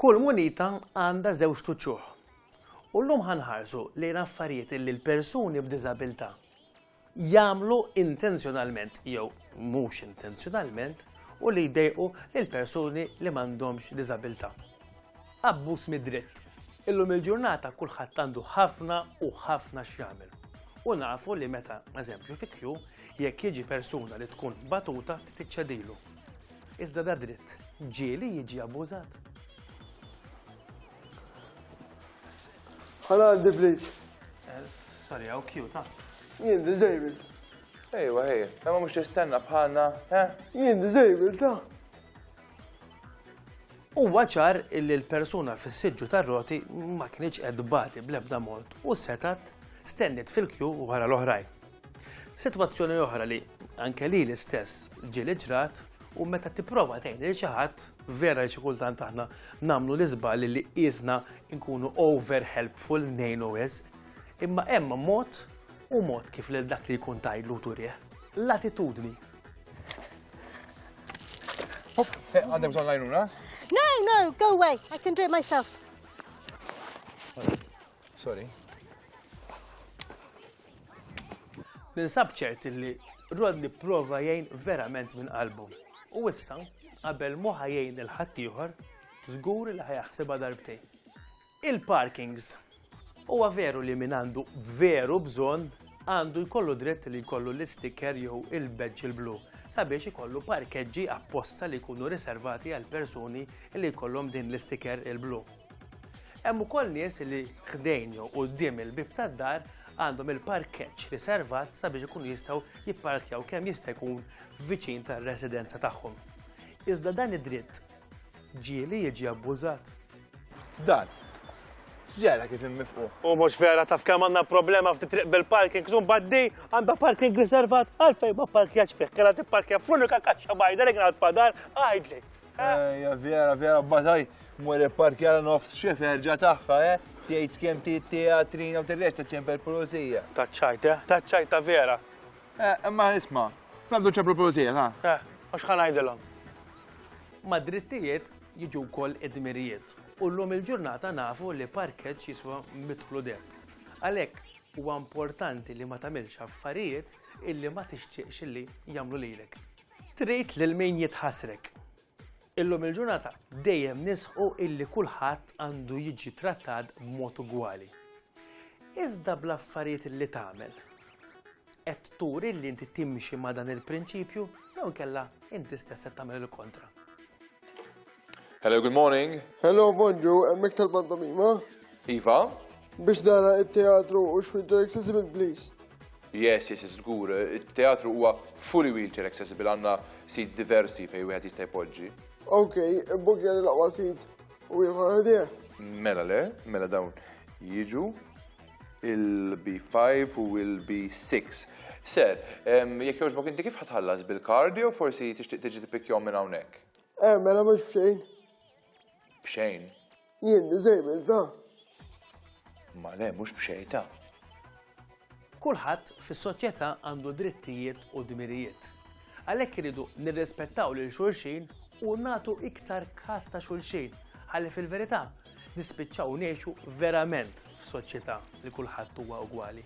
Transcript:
Kull munita għandha żewġ tuċċuħ. U llum ħanħarsu lejn affarijiet li l-persuni b'diżabilità jagħmlu intenzjonalment jew mhux intenzjonalment u li jdejqu lill-persuni li m'għandhomx diżabilità. Abbuż mid-dritt. Illum il-ġurnata kulħadd għandu ħafna u ħafna x'jagħmel. U nafu li meta, eżempju fi Q, jekk jiġi persuna li tkun batuta titiċċedilu. Iżda da dritt, ġieli jiġi abbużat. ħana għandi please. Sorry, għaw Q, ta' Jien disabled. Ejwa, ejja, ma mux tistenna bħalna, Jien disabled, ta' Huwa ċar illi l-persuna fis-siġġu tar-roti ma kienx qed bati bl-ebda mod u setat stennit fil-kju wara l-oħrajn. Sitwazzjoni oħra li anke li l-istess ġieli ġrat u meta tipprova tgħin lil xi ħadd vera xi kultant aħna nagħmlu l-iżbal li qiesna nkunu over helpful ngħinu wisq, imma hemm mod u mod kif lil dak li jkun tajlu turieħ. L-attitudni. Għandem bżon lajnuna? No, go away. I can do it myself. Sorry. Ninsab ċert li Rodney prova jgħin verament minn qalbu. U issa, qabel mu ħajjgħin il-ħadd ieħor, żgur li ħajaħsibha darbtejn. Il-parkings. Huwa veru li min għandu veru bżonn għandu jkollu dritt li jkollu l-isticker jew il-badge il-blu sabiex ikollu parkeġġi apposta li jkunu riservati għal persuni li jkollhom din l-isticker il-blu. Hemm ukoll nies li ħdejn jew quddiem il-bib tad-dar għandhom il-parkeġġ riservat sabiex ikunu jistgħu jipparkjaw kemm jista' jkun viċin tar-residenza tagħhom. Iżda dan id-dritt ġieli jiġi abbużat. Dan. Ġara kif immifqu. U mhux vera taf kemm għandna problema ftit triq bil-parking, żum baddej għandha parking riservat għalfejn ma parkjax fih, kellha tipparkja f'unika kaxxa bajda li kienet fadar għajdli. Ejja, vera, bataj, mwere parkjala nofs xeferġa taħħa, tgħid kemm teatrina u tirrex taċċempel pulizija. Taċċajta vera. Imma isma', f'għandu ċempel pulizija, ta'? Mhux ħanajdilhom. Ma' drittijiet jiġu wkoll id-dmirijiet. U llum il-ġurnata nafu li parkeġġ jiswa midħlu deb. Għalhekk huwa importanti li ma tagħmilx affarijiet illi ma tixtieqx illi jagħmlu lilek. Trid lil min jitħassrek. Illum il-ġurnata dejjem nisħu illi kulħadd għandu jiġi trattat b'mod ugwali. Iżda bl-affarijiet li tagħmel. Qed turi li inti timxi ma' dan il-prinċipju jew inkella inti stess qed tagħmel il-kontra. Hello, good morning. Hello, bonġu, emmek tal-pantomima? Iva? Biex nara il-teatru u xwilġer accessible, please. Yes, żgur. Il-teatru huwa fully wheelchair accessible, għandna seats diversi fejn wieħed jista' jpoġġi. Okay, bukja li laqwa sit u jieħor għadija. Mela dawn jiġu il-B5 u il-B6. Ser, jekk jogħġbok inti kif ħatħallas bil-kardi u forsi tixtieq tiġi tippikjhom minn hawnhekk? Mela mhux bxejn. Bxejn? Jien disabled, ta' Ma le, mhux bxejn ta'. Kulħadd fis-soċjetà għandu drittijiet u dmirijiet. Għalhekk iridu nirrispettaw lil xulxin u nagħtu iktar każ ta' xulxin ħalli fil-verità nispiċċaw ngħixu verament f'soċjetà li kulħadd huwa ugwali.